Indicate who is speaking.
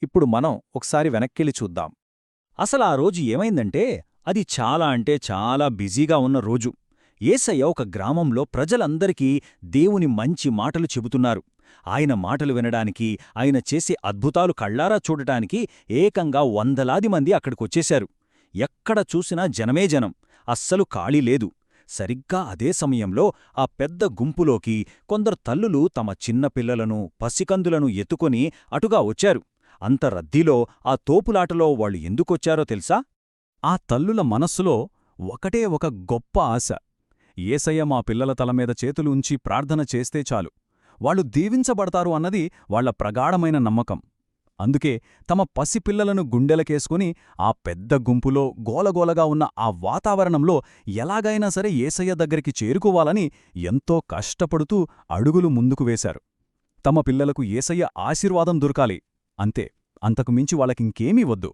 Speaker 1: ఇప్పుడు మనం ఒకసారి వెనక్కెళ్ళి చూద్దాం. అసలా రోజు ఏమైందంటే, అది చాలా అంటే చాలా బిజీగా ఉన్న రోజు. యేసయ్య ఒక గ్రామంలో ప్రజలందరికీ దేవుని మంచి మాటలు చెబుతున్నారు. ఆయన మాటలు వినడానికి, ఆయన చేసే అద్భుతాలు కళ్ళారా చూడటానికి ఏకంగా వందలాది మంది అక్కడికొచ్చేశారు. ఎక్కడ చూసినా జనమే జనం, అస్సలు ఖాళీ లేదు. సరిగ్గా అదే సమయంలో ఆ పెద్ద గుంపులోకి కొందరు తల్లులు తమ చిన్నపిల్లలను, పసికందులను ఎత్తుకొని అటుగా వచ్చారు. అంత రద్దీలో ఆ తోపులాటలో వాళ్ళు ఎందుకొచ్చారో తెలుసా?
Speaker 2: ఆ తల్లుల మనస్సులో ఒకటే ఒక గొప్ప ఆశ. యేసయ్య మా పిల్లల తలమీద చేతులు ఉంచి ప్రార్థన చేస్తే చాలు, వాళ్ళు దీవించబడతారు అన్నది వాళ్ల ప్రగాఢమైన నమ్మకం. అందుకే తమ పసిపిల్లలను గుండెలకేసుకుని ఆ పెద్ద గుంపులో గోలగోలగా ఉన్న ఆ వాతావరణంలో ఎలాగైనా సరే యేసయ్య దగ్గరికి చేరుకోవాలని ఎంతో కష్టపడుతూ అడుగులు ముందుకు వేశారు. తమ పిల్లలకు యేసయ్య ఆశీర్వాదం దొరకాలి, అంతే, అంతకుమించి వాళ్ళకింకేమీ వద్దు.